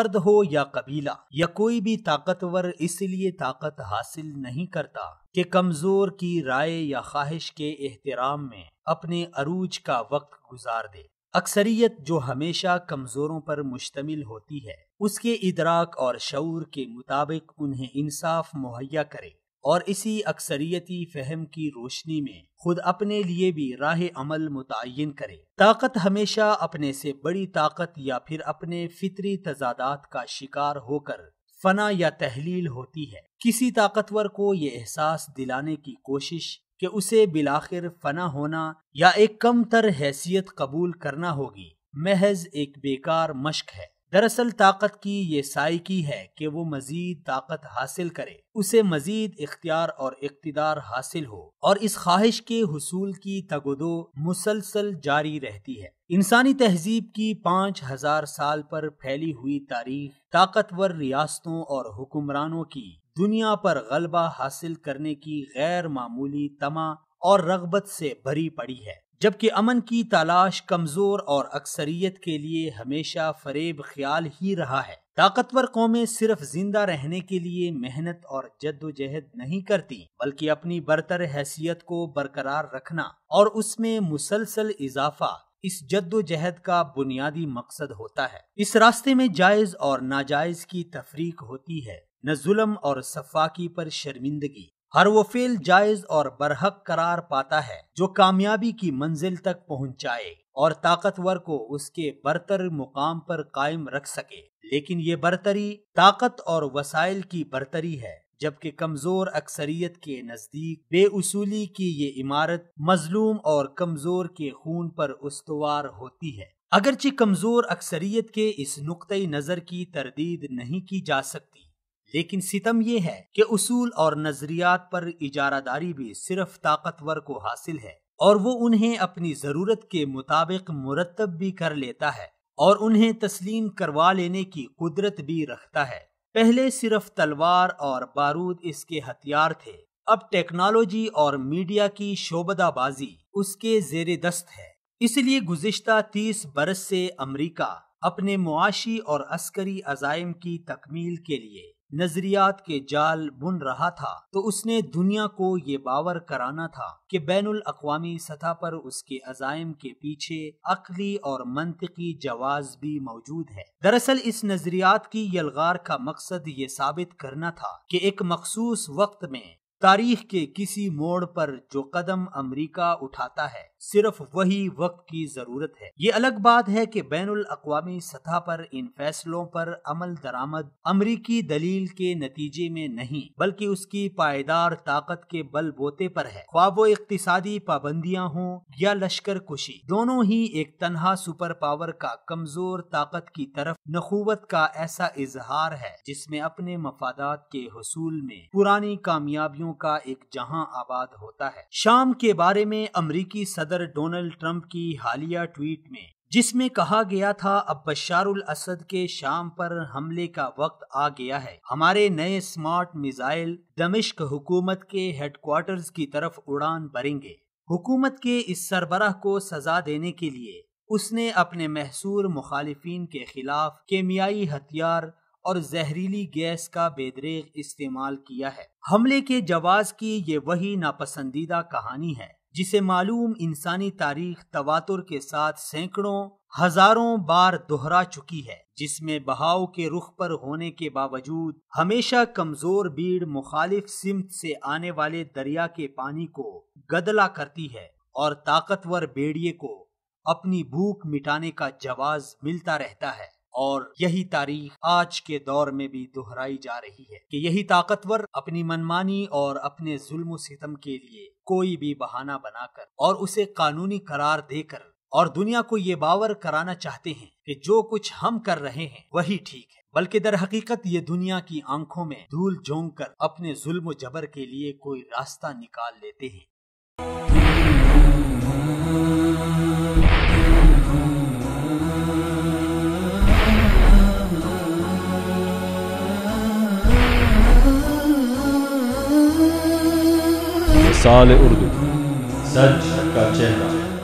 فرد ہو یا قبیلہ یا کوئی بھی طاقتور اس لیے طاقت حاصل نہیں کرتا کہ کمزور کی رائے یا خواہش کے احترام میں اپنے عروج کا وقت گزار دے۔ اکثریت جو ہمیشہ کمزوروں پر مشتمل ہوتی ہے اس کے ادراک اور شعور کے مطابق انہیں انصاف مہیا کرے اور اسی اکثریتی فہم کی روشنی میں خود اپنے لیے بھی راہ عمل متعین کرے۔ طاقت ہمیشہ اپنے سے بڑی طاقت یا پھر اپنے فطری تضادات کا شکار ہو کر فنا یا تحلیل ہوتی ہے۔ کسی طاقتور کو یہ احساس دلانے کی کوشش کہ اسے بالآخر فنا ہونا یا ایک کم تر حیثیت قبول کرنا ہوگی محض ایک بیکار مشق ہے۔ دراصل طاقت کی یہ سائیکی ہے کہ وہ مزید طاقت حاصل کرے، اسے مزید اختیار اور اقتدار حاصل ہو، اور اس خواہش کے حصول کی تگ و دو مسلسل جاری رہتی ہے۔ انسانی تہذیب کی 5000 سال پر پھیلی ہوئی تاریخ طاقتور ریاستوں اور حکمرانوں کی دنیا پر غلبہ حاصل کرنے کی غیر معمولی طمع اور رغبت سے بھری پڑی ہے، جبکہ امن کی تلاش کمزور اور اکثریت کے لیے ہمیشہ فریب خیال ہی رہا ہے۔ طاقتور قومیں صرف زندہ رہنے کے لیے محنت اور جد و جہد نہیں کرتی، بلکہ اپنی برتر حیثیت کو برقرار رکھنا اور اس میں مسلسل اضافہ اس جد و جہد کا بنیادی مقصد ہوتا ہے۔ اس راستے میں جائز اور ناجائز کی تفریق ہوتی ہے، نہ ظلم اور سفاکی پر شرمندگی۔ ہر وہ فعل جائز اور برحق قرار پاتا ہے جو کامیابی کی منزل تک پہنچائے اور طاقتور کو اس کے برتر مقام پر قائم رکھ سکے، لیکن یہ برتری طاقت اور وسائل کی برتری ہے، جبکہ کمزور اکثریت کے نزدیک بے اصولی کی یہ عمارت مظلوم اور کمزور کے خون پر استوار ہوتی ہے۔ اگرچہ کمزور اکثریت کے اس نقطۂ نظر کی تردید نہیں کی جا سکتی، لیکن ستم یہ ہے کہ اصول اور نظریات پر اجارہ داری بھی صرف طاقتور کو حاصل ہے، اور وہ انہیں اپنی ضرورت کے مطابق مرتب بھی کر لیتا ہے اور انہیں تسلیم کروا لینے کی قدرت بھی رکھتا ہے۔ پہلے صرف تلوار اور بارود اس کے ہتھیار تھے، اب ٹیکنالوجی اور میڈیا کی شعبدہ بازی اس کے زیر دست ہے۔ اس لیے گزشتہ 30 برس سے امریکہ اپنے معاشی اور عسکری عزائم کی تکمیل کے لیے نظریات کے جال بن رہا تھا، تو اس نے دنیا کو یہ باور کرانا تھا کہ بین الاقوامی سطح پر اس کے عزائم کے پیچھے عقلی اور منطقی جواز بھی موجود ہے۔ دراصل اس نظریات کی یلغار کا مقصد یہ ثابت کرنا تھا کہ ایک مخصوص وقت میں تاریخ کے کسی موڑ پر جو قدم امریکہ اٹھاتا ہے صرف وہی وقت کی ضرورت ہے۔ یہ الگ بات ہے کہ بین الاقوامی سطح پر ان فیصلوں پر عمل درآمد امریکی دلیل کے نتیجے میں نہیں، بلکہ اس کی پائیدار طاقت کے بل بوتے پر ہے۔ خواہ وہ اقتصادی پابندیاں ہوں یا لشکر کشی، دونوں ہی ایک تنہا سپر پاور کا کمزور طاقت کی طرف نخوت کا ایسا اظہار ہے جس میں اپنے مفادات کے حصول میں پرانی کامیابیوں کا ایک جہاں آباد ہوتا ہے۔ شام کے بارے میں امریکی صدر ڈونلڈ ٹرمپ کی حالیہ ٹویٹ میں، جس میں کہا گیا تھا اب بشار الاسد کے شام پر حملے کا وقت آ گیا ہے، ہمارے نئے سمارٹ میزائل دمشق حکومت کے ہیڈ کوارٹرز کی طرف اڑان بھریں گے۔ حکومت کے اس سربراہ کو سزا دینے کے لیے اس نے اپنے محصور مخالفین کے خلاف کیمیائی ہتھیار اور زہریلی گیس کا بے دریغ استعمال کیا ہے۔ حملے کے جواز کی یہ وہی ناپسندیدہ کہانی ہے جسے معلوم انسانی تاریخ تواتر کے ساتھ سینکڑوں ہزاروں بار دہرا چکی ہے، جس میں بہاؤ کے رخ پر ہونے کے باوجود ہمیشہ کمزور بھیڑ مخالف سمت سے آنے والے دریا کے پانی کو گدلا کرتی ہے اور طاقتور بھیڑیے کو اپنی بھوک مٹانے کا جواز ملتا رہتا ہے۔ اور یہی تاریخ آج کے دور میں بھی دہرائی جا رہی ہے کہ یہی طاقتور اپنی منمانی اور اپنے ظلم و ستم کے لیے کوئی بھی بہانہ بنا کر اور اسے قانونی قرار دے کر اور دنیا کو یہ باور کرانا چاہتے ہیں کہ جو کچھ ہم کر رہے ہیں وہی ٹھیک ہے، بلکہ در حقیقت یہ دنیا کی آنکھوں میں دھول جھونک کر اپنے ظلم و جبر کے لیے کوئی راستہ نکال لیتے ہیں۔ مثال اردو، سچ کا چہرہ۔